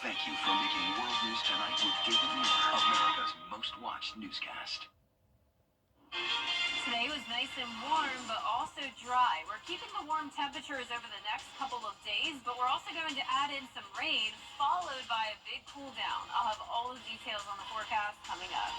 Thank you for making World News Tonight with David Muir, America's most watched newscast. Today was nice and warm, but also dry. We're keeping the warm temperatures over the next couple of days, but we're also going to add in some rain, followed by a big cool down. I'll have all the details on the forecast coming up.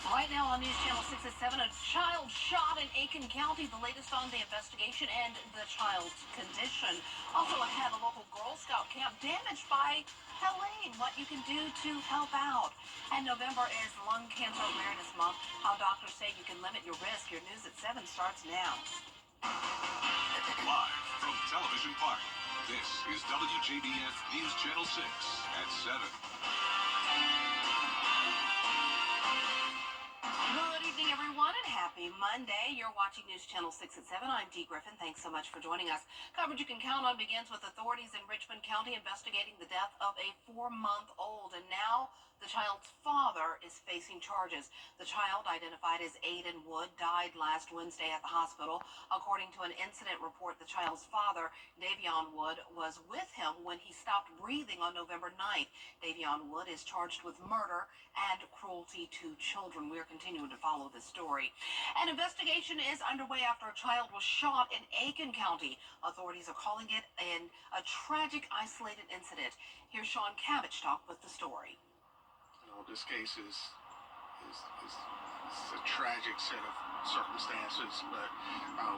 Right now on News Channel 6 at 7, a child shot in Aiken County. The latest on the investigation and the child's condition. Also ahead, a local Girl Scout camp damaged by Helene. What you can do to help out. And November is Lung Cancer Awareness Month. How doctors say you can limit your risk. Your News at 7 starts now. Live from Television Park, this is WJBF News Channel 6 at 7. Good evening, everyone, and happy Monday. You're watching News Channel 6 at 7. I'm Dee Griffin. Thanks so much for joining us. Coverage you can count on begins with authorities in Richmond County investigating the death of a 4-month-old, and now the child's father is facing charges. The child, identified as Aiden Wood, died last Wednesday at the hospital. According to an incident report, the child's father, Davion Wood, was with him when he stopped breathing on November 9th. Davion Wood is charged with murder and cruelty to children. We're continuing to follow this story. An investigation is underway after a child was shot in Aiken County. Authorities are calling it a tragic, isolated incident. Here's Sean Cabbage talk with the story. This case is a tragic set of circumstances, but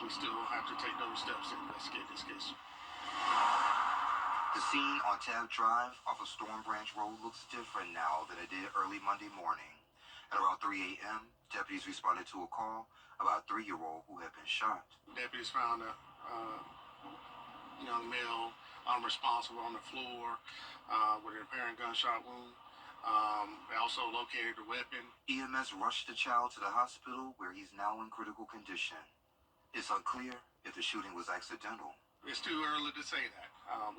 we still have to take those steps to investigate this case. The scene on Tab Drive off of Storm Branch Road looks different now than it did early Monday morning. At around 3 a.m., deputies responded to a call about a 3-year-old who had been shot. Deputies found a young male unresponsive on the floor with an apparent gunshot wound. They also located the weapon. EMS rushed the child to the hospital where he's now in critical condition. It's unclear if the shooting was accidental. It's too early to say that.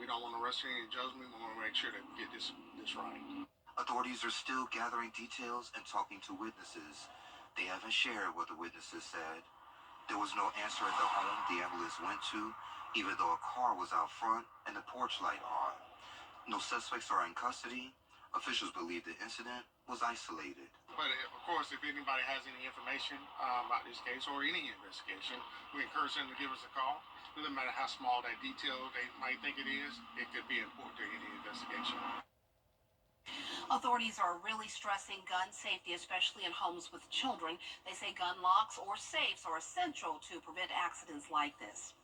We don't want to rush any judgment. We want to make sure that we get this right. Authorities are still gathering details and talking to witnesses. They haven't shared what the witnesses said. There was no answer at the home the ambulance went to, even though a car was out front and the porch light on. No suspects are in custody. Officials believe the incident was isolated. But of course, if anybody has any information about this case or any investigation, we encourage them to give us a call. It doesn't matter how small that detail they might think it is, it could be important to any investigation. Authorities are really stressing gun safety, especially in homes with children. They say gun locks or safes are essential to prevent accidents like this.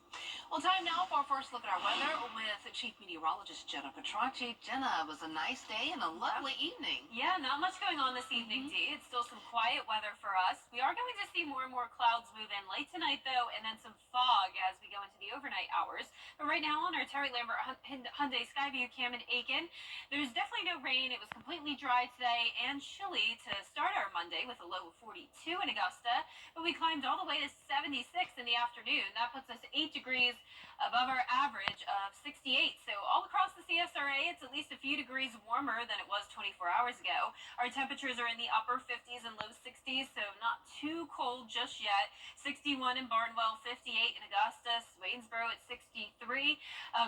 Well, time now for our first look at our weather with Chief Meteorologist Jenna Petracci. Jenna, it was a nice day and a lovely evening. Yeah, not much going on this evening, Dee. It's still some quiet weather for us. We are going to see more and more clouds move in late tonight, though, and then some fog as we go into the overnight hours. But right now on our Terry Lambert Hyundai Skyview cam in Aiken, there's definitely no rain. It was completely dry today and chilly to start our Monday with a low of 42 in Augusta. But we climbed all the way to 76 in the afternoon. That puts us 8 degrees above our average of 68. So all across the CSRA, it's at least a few degrees warmer than it was 24 hours ago. Our temperatures are in the upper 50s and low 60s, so not too cold just yet. 61 in Barnwell, 58 in Augusta, Waynesboro at 63.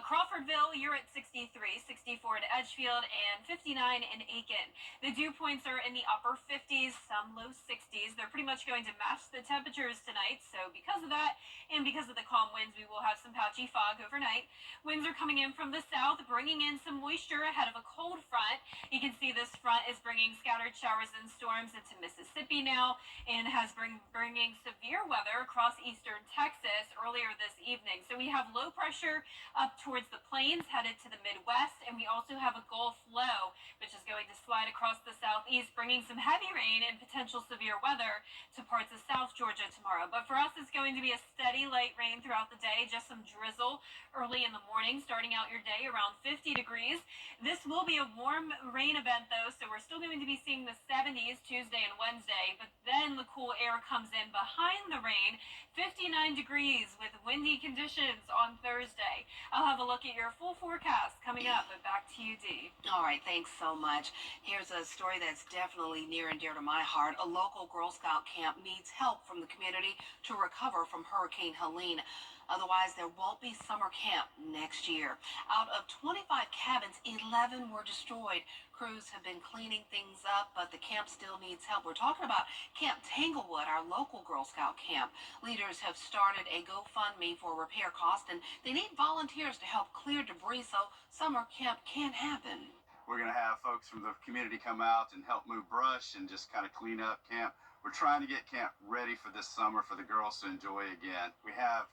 Crawfordville, you're at 63, 64 in Edgefield, and 59 in Aiken. The dew points are in the upper 50s, some low 60s. They're pretty much going to match the temperatures tonight, so because of that and because of the calm winds, we will have some patchy fog overnight. Winds are coming in from the south, bringing in some moisture ahead of a cold front. You can see this front is bringing scattered showers and storms into Mississippi now and has bringing severe weather across eastern Texas earlier this evening. So we have low pressure up towards the plains headed to the Midwest, and we also have a Gulf low, which is going to slide across the southeast, bringing some heavy rain and potential severe weather to parts of South Georgia tomorrow. But for us, it's going to be a steady light rain throughout the day, just some drizzle early in the morning, starting out your day around 50 degrees. This will be a warm rain event, though, so we're still going to be seeing the 70s Tuesday and Wednesday, but then the cool air comes in behind the rain, 59 degrees with windy conditions on Thursday. I'll have a look at your full forecast coming up, but back to you, Dee. All right, thanks so much. Here's a story that's definitely near and dear to my heart. A local Girl Scout camp needs help from the community to recover from Hurricane Helene. Otherwise, there won't be summer camp next year. Out of 25 cabins, 11 were destroyed. Crews have been cleaning things up, but the camp still needs help. We're talking about Camp Tanglewood, our local Girl Scout camp. Leaders have started a GoFundMe for repair costs, and they need volunteers to help clear debris so summer camp can happen. We're going to have folks from the community come out and help move brush and just kind of clean up camp. We're trying to get camp ready for this summer for the girls to enjoy again. We have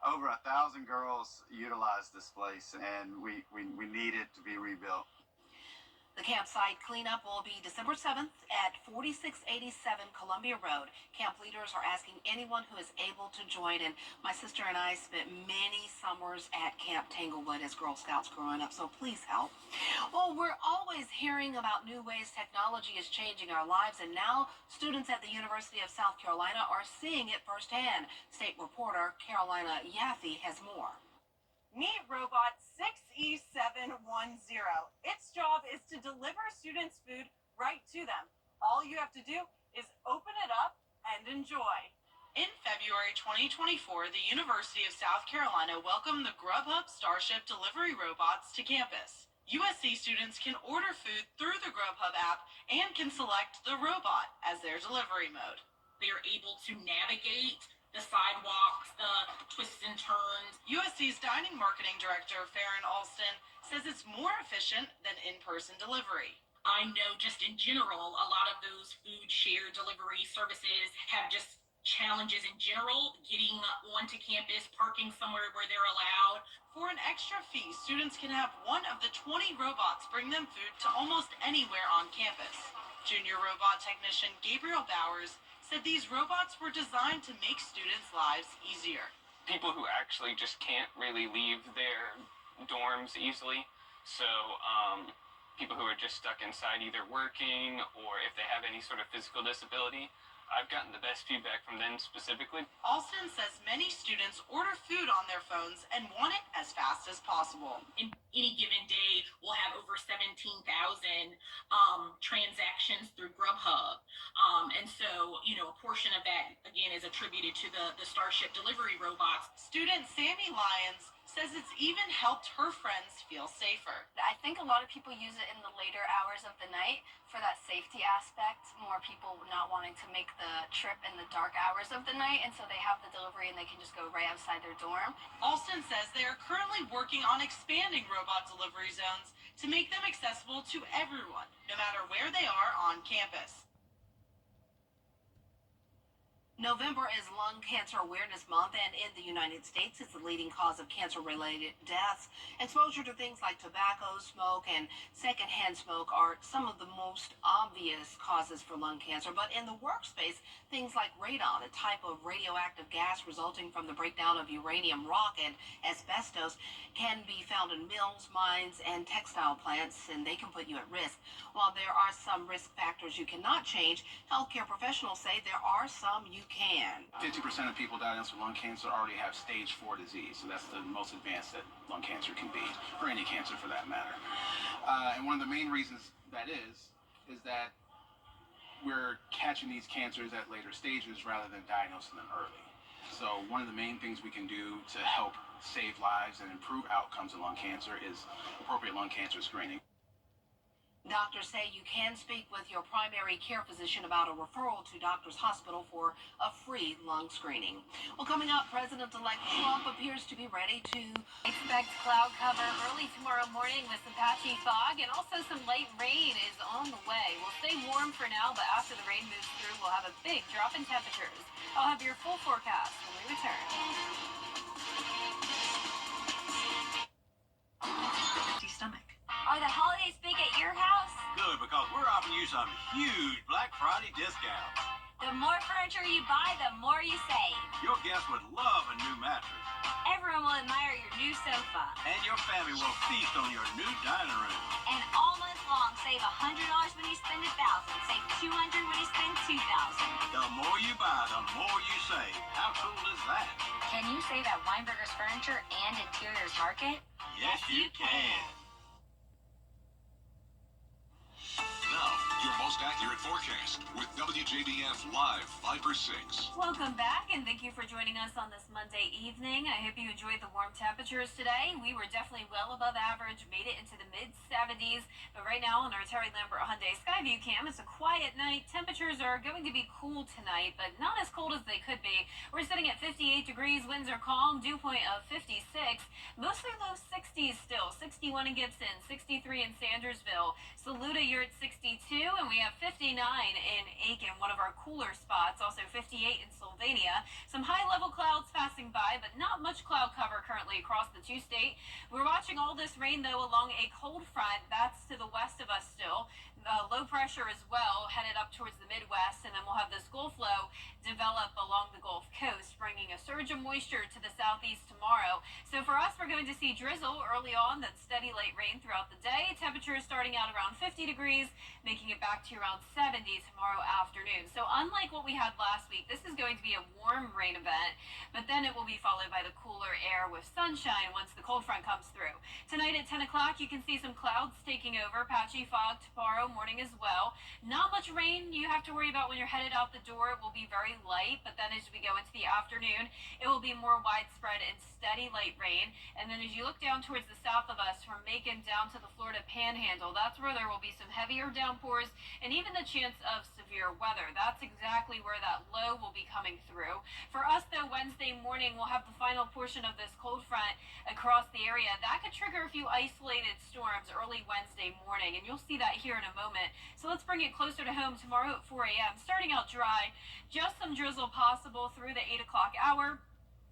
over 1,000 girls utilize this place, and we need it to be rebuilt. The campsite cleanup will be December 7th at 4687 Columbia Road. Camp leaders are asking anyone who is able to join, and my sister and I spent many summers at Camp Tanglewood as Girl Scouts growing up, so please help. Well, we're always hearing about new ways technology is changing our lives, and now students at the University of South Carolina are seeing it firsthand. State reporter Carolina Yaffe has more. Meet Robot 6E710. Its job is to deliver students food right to them. All you have to do is open it up and enjoy. In February 2024, the University of South Carolina welcomed the Grubhub Starship delivery robots to campus. USC students can order food through the Grubhub app and can select the robot as their delivery mode. They're able to navigate the sidewalks, the twists and turns. USC's dining marketing director, Farron Alston, says it's more efficient than in-person delivery. I know just in general, a lot of those food share delivery services have just challenges in general, getting onto campus, parking somewhere where they're allowed. For an extra fee, students can have one of the 20 robots bring them food to almost anywhere on campus. Junior robot technician Gabriel Bowers said these robots were designed to make students' lives easier. People who actually just can't really leave their dorms easily, so people who are just stuck inside either working or if they have any sort of physical disability, I've gotten the best feedback from them specifically. Alston says many students order food on their phones and want it as fast as possible. In any given day, we'll have over 17,000 transactions through Grubhub. And so, a portion of that, again, is attributed to the Starship delivery robots. Student Sammy Lyons says it's even helped her friends feel safer. I think a lot of people use it in the later hours of the night for that safety aspect, more people not wanting to make the trip in the dark hours of the night, and so they have the delivery and they can just go right outside their dorm. Alston says they are currently working on expanding robot delivery zones to make them accessible to everyone, no matter where they are on campus. November is Lung Cancer Awareness Month, and in the United States, it's the leading cause of cancer-related deaths. Exposure to things like tobacco, smoke, and secondhand smoke are some of the most obvious causes for lung cancer. But in the workspace, things like radon, a type of radioactive gas resulting from the breakdown of uranium rock, and asbestos can be found in mills, mines, and textile plants, and they can put you at risk. While there are some risk factors you cannot change, healthcare professionals say there are some you can. 50% of people diagnosed with lung cancer already have stage 4 disease, so that's the most advanced that lung cancer can be, or any cancer for that matter. And one of the main reasons that is that we're catching these cancers at later stages rather than diagnosing them early. So one of the main things we can do to help save lives and improve outcomes in lung cancer is appropriate lung cancer screening. Doctors say you can speak with your primary care physician about a referral to Doctors Hospital for a free lung screening. Well, coming up, President-elect Trump appears to be ready to Expect cloud cover early tomorrow morning with some patchy fog, and also some light rain is on the way. We'll stay warm for now, but after the rain moves through, we'll have a big drop in temperatures. I'll have your full forecast when we return. stomach. Are the holidays big at your house? Good, because we're offering you some huge Black Friday discounts. The more furniture you buy, the more you save. Your guests would love a new mattress. Everyone will admire your new sofa. And your family will feast on your new dining room. And all month long, save $100 when you spend $1,000. Save $200 when you spend $2,000. The more you buy, the more you save. How cool is that? Can you save at Weinberger's Furniture and Interiors Market? Yes, you can. Now, your most accurate forecast with WJBF Live Viper 6. Welcome back, and thank you for joining us on this Monday evening. I hope you enjoyed the warm temperatures today. We were definitely well above average, made it into the mid-70s, but right now on our Terry Lambert Hyundai Skyview cam, it's a quiet night. Temperatures are going to be cool tonight, but not as cold as they could be. We're sitting at 58 degrees, winds are calm, dew point of 56, mostly low 60s still, 61 in Gibson, 63 in Sandersville, Saluda, you're at 62, and we have 59 in Aiken, one of our cooler spots, also 58 in Sylvania. Some high-level clouds passing by, but not much cloud cover currently across the two-state. We're watching all this rain, though, along a cold front. That's to the west of us still. Low pressure as well, headed up towards the Midwest, and then we'll have this Gulf low develop along the Gulf Coast, bringing a surge of moisture to the southeast tomorrow. So for us, we're going to see drizzle early on, then steady light rain throughout the day. Temperatures starting out around 50 degrees, making it back to around 70 tomorrow afternoon. So unlike what we had last week, this is going to be a warm rain event, but then it will be followed by the cooler air with sunshine once the cold front comes through. Tonight at 10 o'clock, you can see some clouds taking over, patchy fog tomorrow morning as well. Not much rain you have to worry about when you're headed out the door. It will be very light, but then as we go into the afternoon, it will be more widespread and steady light rain. And then as you look down towards the south of us, from Macon down to the Florida Panhandle, that's where there will be some heavier downpours and even the chance of severe weather. That's exactly where that low will be coming through. For us, though, Wednesday morning, we'll have the final portion of this cold front across the area. That could trigger a few isolated storms early Wednesday morning, and you'll see that here in a moment. So let's bring it closer to home tomorrow at 4 a.m. Starting out dry, just some drizzle possible through the 8 o'clock hour.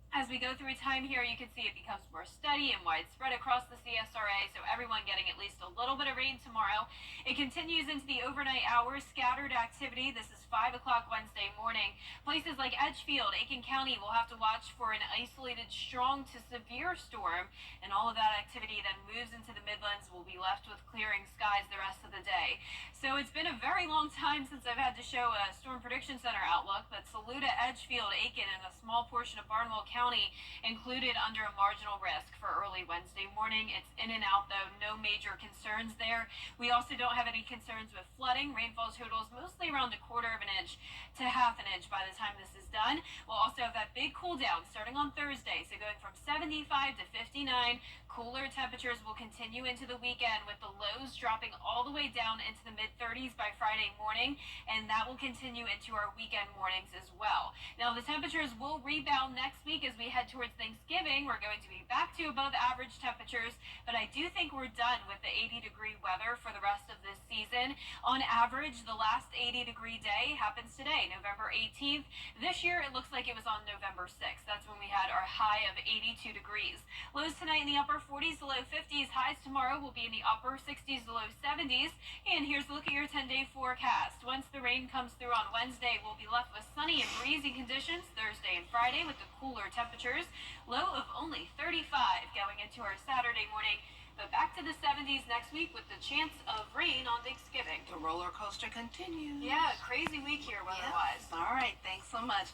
As we go through time here, you can see it becomes more steady and widespread across the CSRA, so everyone getting at least a little bit of rain tomorrow. It continues into the overnight hours, scattered activity. This is 5 o'clock Wednesday morning. Places like Edgefield, Aiken County will have to watch for an isolated strong to severe storm, and all of that activity then moves into the Midlands. We'll be left with clearing skies the rest of the day. So it's been a very long time since I've had to show a Storm Prediction Center outlook, but Saluda, Edgefield, Aiken, and a small portion of Barnwell County included under a marginal risk for early Wednesday morning. It's in and out, though, no major concerns there. We also don't have any concerns with flooding. Rainfall totals mostly around a quarter of an inch to half an inch by the time this is done. We'll also have that big cool down starting on Thursday, so going from 75 to 59. Cooler temperatures will continue into the weekend, with the lows dropping all the way down into the mid-30s by Friday morning, and that will continue into our weekend mornings as well. Now, the temperatures will rebound next week as we head towards Thanksgiving. We're going to be back to above average temperatures, but I do think we're done with the 80-degree weather for the rest of this season. On average, the last 80-degree day happens today, November 18th. This year, it looks like it was on November 6th. That's when we had our high of 82 degrees. Lows tonight in the upper 40s to low 50s. Highs tomorrow will be in the upper 60s to low 70s. And here's a look at your 10-day forecast. Once the rain comes through on Wednesday, we'll be left with sunny and breezy conditions Thursday and Friday with the cooler temperatures. Low of only 35 going into our Saturday morning. But back to the 70s next week with the chance of rain on Thanksgiving. The roller coaster continues. Yeah, crazy week here weather-wise. Yes. All right, thanks so much.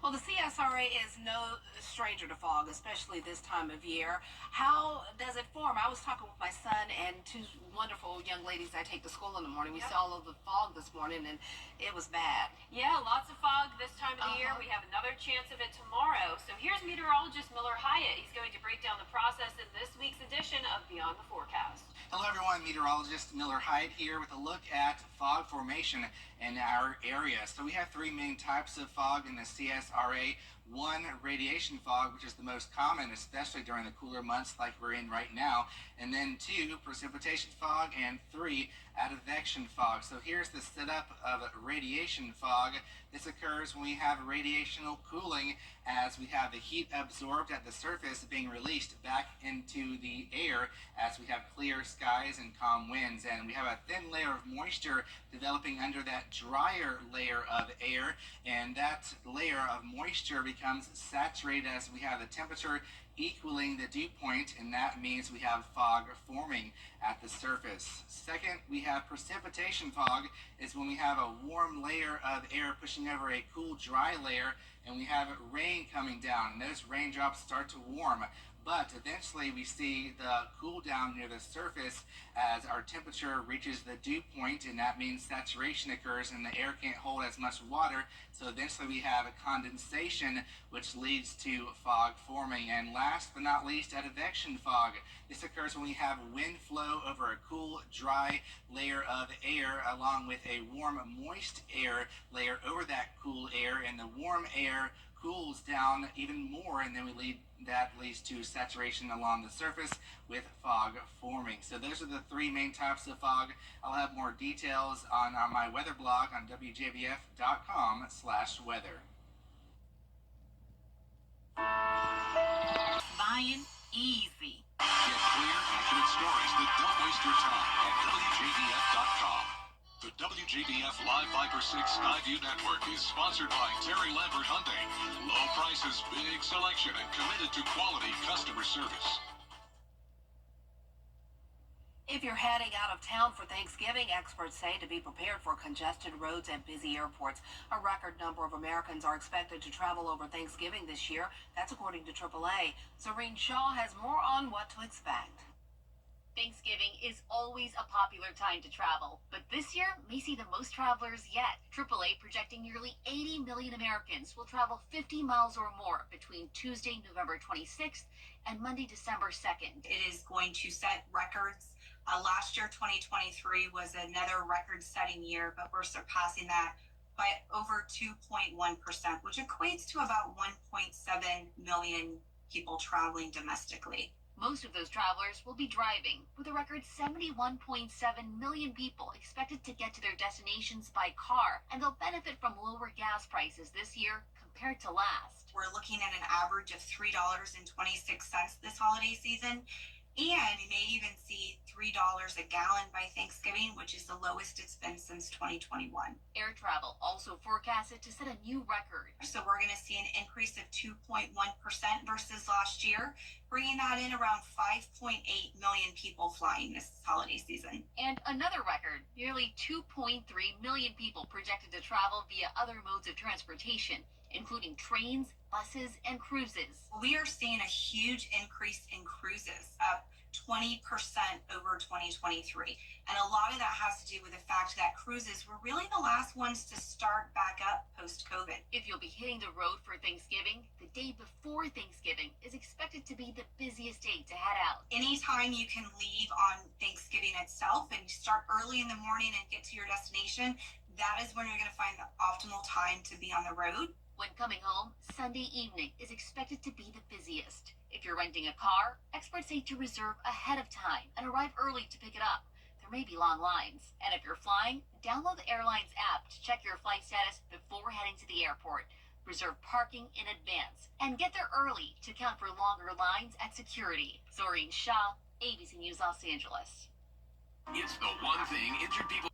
Well, the CSRA is no stranger to fog, especially this time of year. How does it form? I was talking with my son and two wonderful young ladies I take to school in the morning. We saw all of the fog this morning, and it was bad. Yeah, lots of fog this time of the year. We have another chance of it tomorrow. So here's meteorologist Miller Hyatt. He's going to break down the process in this week's edition of Beyond the Forecast. Hello everyone, meteorologist Miller Hyatt here with a look at fog formation in our area. So we have three main types of fog in the CSRA. One, radiation fog, which is the most common, especially during the cooler months like we're in right now. And then two, precipitation fog, and three, advection fog. So here's the setup of radiation fog. This occurs when we have radiational cooling, as we have the heat absorbed at the surface being released back into the air as we have clear skies and calm winds. And we have a thin layer of moisture developing under that drier layer of air, and that layer of moisture becomes saturated as we have the temperature equaling the dew point, and that means we have fog forming at the surface. Second, we have precipitation fog, is when we have a warm layer of air pushing over a cool dry layer, and we have rain coming down, and those raindrops start to warm but eventually we see the cool down near the surface as our temperature reaches the dew point, and that means saturation occurs and the air can't hold as much water, so eventually we have a condensation, which leads to fog forming. And last but not least, advection fog. This occurs when we have wind flow over a cool, dry layer of air along with a warm, moist air layer over that cool air, and the warm air cools down even more, and then that leads to saturation along the surface with fog forming. So those are the three main types of fog. I'll have more details on my weather blog on WJBF.com/weather. Buying easy. Get clear, accurate stories that don't waste your time at WJBF.com. The WJBF Live Viper 6 Skyview Network is sponsored by Terry Lambert Hyundai. Low prices, big selection, and committed to quality customer service. If you're heading out of town for Thanksgiving, experts say to be prepared for congested roads and busy airports. A record number of Americans are expected to travel over Thanksgiving this year. That's according to AAA. Serene Shaw has more on what to expect. Thanksgiving is always a popular time to travel, but this year may see the most travelers yet. AAA projecting nearly 80 million Americans will travel 50 miles or more between Tuesday, November 26th and Monday, December 2nd. It is going to set records. Last year, 2023, was another record-setting year, but we're surpassing that by over 2.1%, which equates to about 1.7 million people traveling domestically. Most of those travelers will be driving, with a record 71.7 million people expected to get to their destinations by car, and they'll benefit from lower gas prices this year compared to last. We're looking at an average of $3.26 this holiday season, and we may even see $3 a gallon by Thanksgiving, which is the lowest it's been since 2021. Air travel also forecasted to set a new record. So we're going to see an increase of 2.1% versus last year, bringing that in around 5.8 million people flying this holiday season. And another record, nearly 2.3 million people projected to travel via other modes of transportation, including trains, buses, and cruises. We are seeing a huge increase in cruises, up 20% over 2023. And a lot of that has to do with the fact that cruises were really the last ones to start back up post-COVID. If you'll be hitting the road for Thanksgiving, the day before Thanksgiving is expected to be the busiest day to head out. Anytime you can leave on Thanksgiving itself and start early in the morning and get to your destination, that is when you're going to find the optimal time to be on the road. When coming home, Sunday evening is expected to be the busiest. If you're renting a car, experts say to reserve ahead of time and arrive early to pick it up. There may be long lines. And if you're flying, download the airline's app to check your flight status before heading to the airport. Reserve parking in advance and get there early to account for longer lines at security. Zoreen Shah, ABC News, Los Angeles. It's the one thing injured people.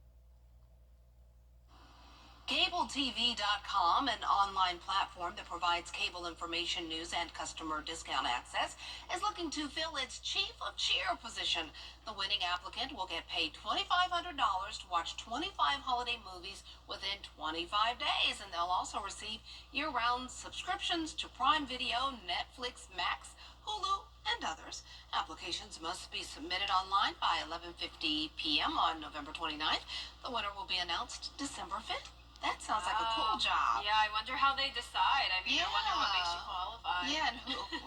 CableTV.com, an online platform that provides cable information, news, and customer discount access, is looking to fill its chief of cheer position. The winning applicant will get paid $2,500 to watch 25 holiday movies within 25 days, and they'll also receive year-round subscriptions to Prime Video, Netflix, Max, Hulu, and others. Applications must be submitted online by 11:50 p.m. on November 29th. The winner will be announced December 5th. That sounds like a cool job. Yeah, I wonder how they decide. I mean, I wonder what makes you qualify. Yeah, and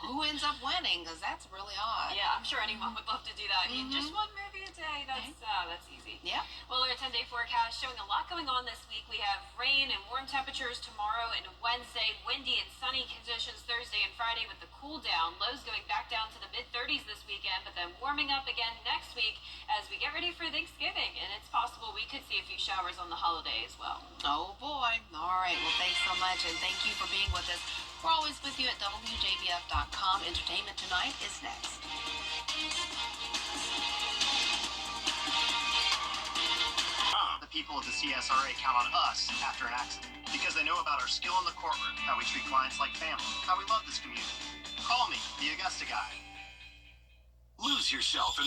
who ends up winning? Because that's really odd. Yeah, I'm sure anyone would love to do that. I mean, just one movie a day, that's easy. Yeah. Well, our 10-day forecast showing a lot going on this week. We have rain and warm temperatures tomorrow and Wednesday, windy and sunny conditions Thursday and Friday with the cool down. Lows going back down to the mid-30s this weekend, but then warming up again next week as we get ready for Thanksgiving. And it's possible we could see a few showers on the holiday as well. Oh boy. All right. Well, thanks so much, and thank you for being with us. We're always with you at WJBF.com. Entertainment Tonight is next. The people of the CSRA count on us after an accident because they know about our skill in the courtroom, how we treat clients like family, how we love this community. Call me, the Augusta guy. Lose yourself in